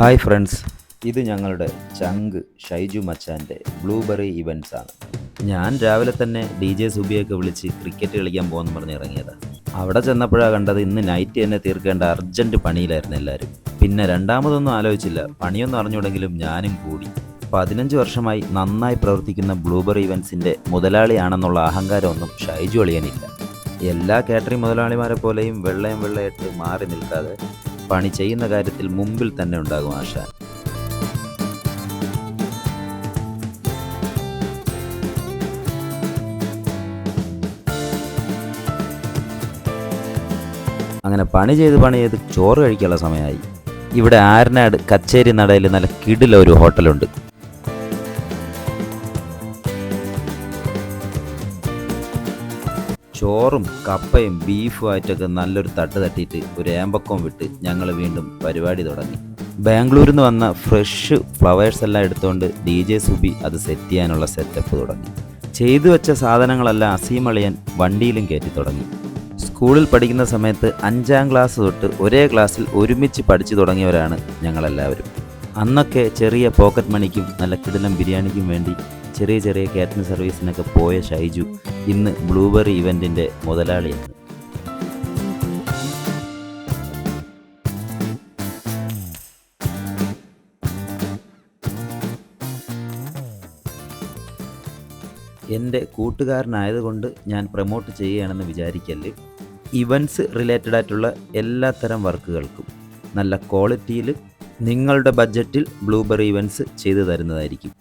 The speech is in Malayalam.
ഹായ് ഫ്രണ്ട്സ്, ഇത് ഞങ്ങളുടെ ചങ്ക് ഷൈജു മച്ചാൻ്റെ ബ്ലൂബെറി ഇവൻറ്റ്സ് ആണ്. ഞാൻ രാവിലെ തന്നെ DJ സുബിയൊക്കെ വിളിച്ച് ക്രിക്കറ്റ് കളിക്കാൻ പോകുമെന്ന് പറഞ്ഞ് ഇറങ്ങിയതാണ്. അവിടെ ചെന്നപ്പോഴാണ് കണ്ടത് ഇന്ന് നൈറ്റ് തന്നെ തീർക്കേണ്ട അർജൻറ്റ് പണിയിലായിരുന്നു എല്ലാവരും. പിന്നെ രണ്ടാമതൊന്നും ആലോചിച്ചില്ല, പണിയൊന്നും അറിഞ്ഞുകൂടെങ്കിലും ഞാനും കൂടി. 15 വർഷമായി നന്നായി പ്രവർത്തിക്കുന്ന ബ്ലൂബെറി ഇവൻറ്റ്സിൻ്റെ മുതലാളിയാണെന്നുള്ള അഹങ്കാരമൊന്നും ഷൈജു അളിയാനില്ല. എല്ലാ കാറ്ററിംഗ് മുതലാളിമാരെ പോലെയും വെള്ളയിട്ട് മാറി നിൽക്കാതെ പണി ചെയ്യുന്ന കാര്യത്തിൽ മുമ്പിൽ തന്നെ ഉണ്ടാകും ആശാൻ. അങ്ങനെ പണി ചെയ്ത് ചോറ് കഴിക്കാനുള്ള സമയമായി. ഇവിടെ ആരനാട് കച്ചേരി നടയിൽ നല്ല കിടിലൊരു ഹോട്ടലുണ്ട്. ചോറും കപ്പയും ബീഫും ആയിട്ടൊക്കെ നല്ലൊരു തട്ട് തട്ടിയിട്ട് ഒരു ഏമ്പക്കം വിട്ട് ഞങ്ങൾ വീണ്ടും പരിപാടി തുടങ്ങി. ബാംഗ്ലൂരിൽ നിന്ന് വന്ന ഫ്രഷ് ഫ്ലവേഴ്സ് എല്ലാം എടുത്തുകൊണ്ട് DJ സുബി അത് സെറ്റ് ചെയ്യാനുള്ള സെറ്റപ്പ് തുടങ്ങി. ചെയ്തു വെച്ച സാധനങ്ങളെല്ലാം അസീമളിയൻ വണ്ടിയിലും കയറ്റി തുടങ്ങി. സ്കൂളിൽ പഠിക്കുന്ന സമയത്ത് 5ാം ക്ലാസ് തൊട്ട് ഒരേ ക്ലാസ്സിൽ ഒരുമിച്ച് പഠിച്ചു തുടങ്ങിയവരാണ് ഞങ്ങളെല്ലാവരും. അന്നൊക്കെ ചെറിയ പോക്കറ്റ് മണിക്കും നല്ല കിടിലം ബിരിയാണിക്കും വേണ്ടി ചെറിയ കാറ്ററിംഗ് സർവീസിനൊക്കെ പോയ ഷൈജു ഇന്ന് ബ്ലൂബെറി ഇവൻറ്റിൻ്റെ മുതലാളിയാണ്. എൻ്റെ കൂട്ടുകാരനായതുകൊണ്ട് ഞാൻ പ്രൊമോട്ട് ചെയ്യുകയാണെന്ന് വിചാരിക്കല്. ഇവൻറ്റ്സ് റിലേറ്റഡ് ആയിട്ടുള്ള എല്ലാ തരം വർക്കുകൾക്കും നല്ല ക്വാളിറ്റിയിൽ നിങ്ങളുടെ ബഡ്ജറ്റിൽ ബ്ലൂബെറി ഇവൻറ്റ്സ് ചെയ്തു തരുന്നതായിരിക്കും.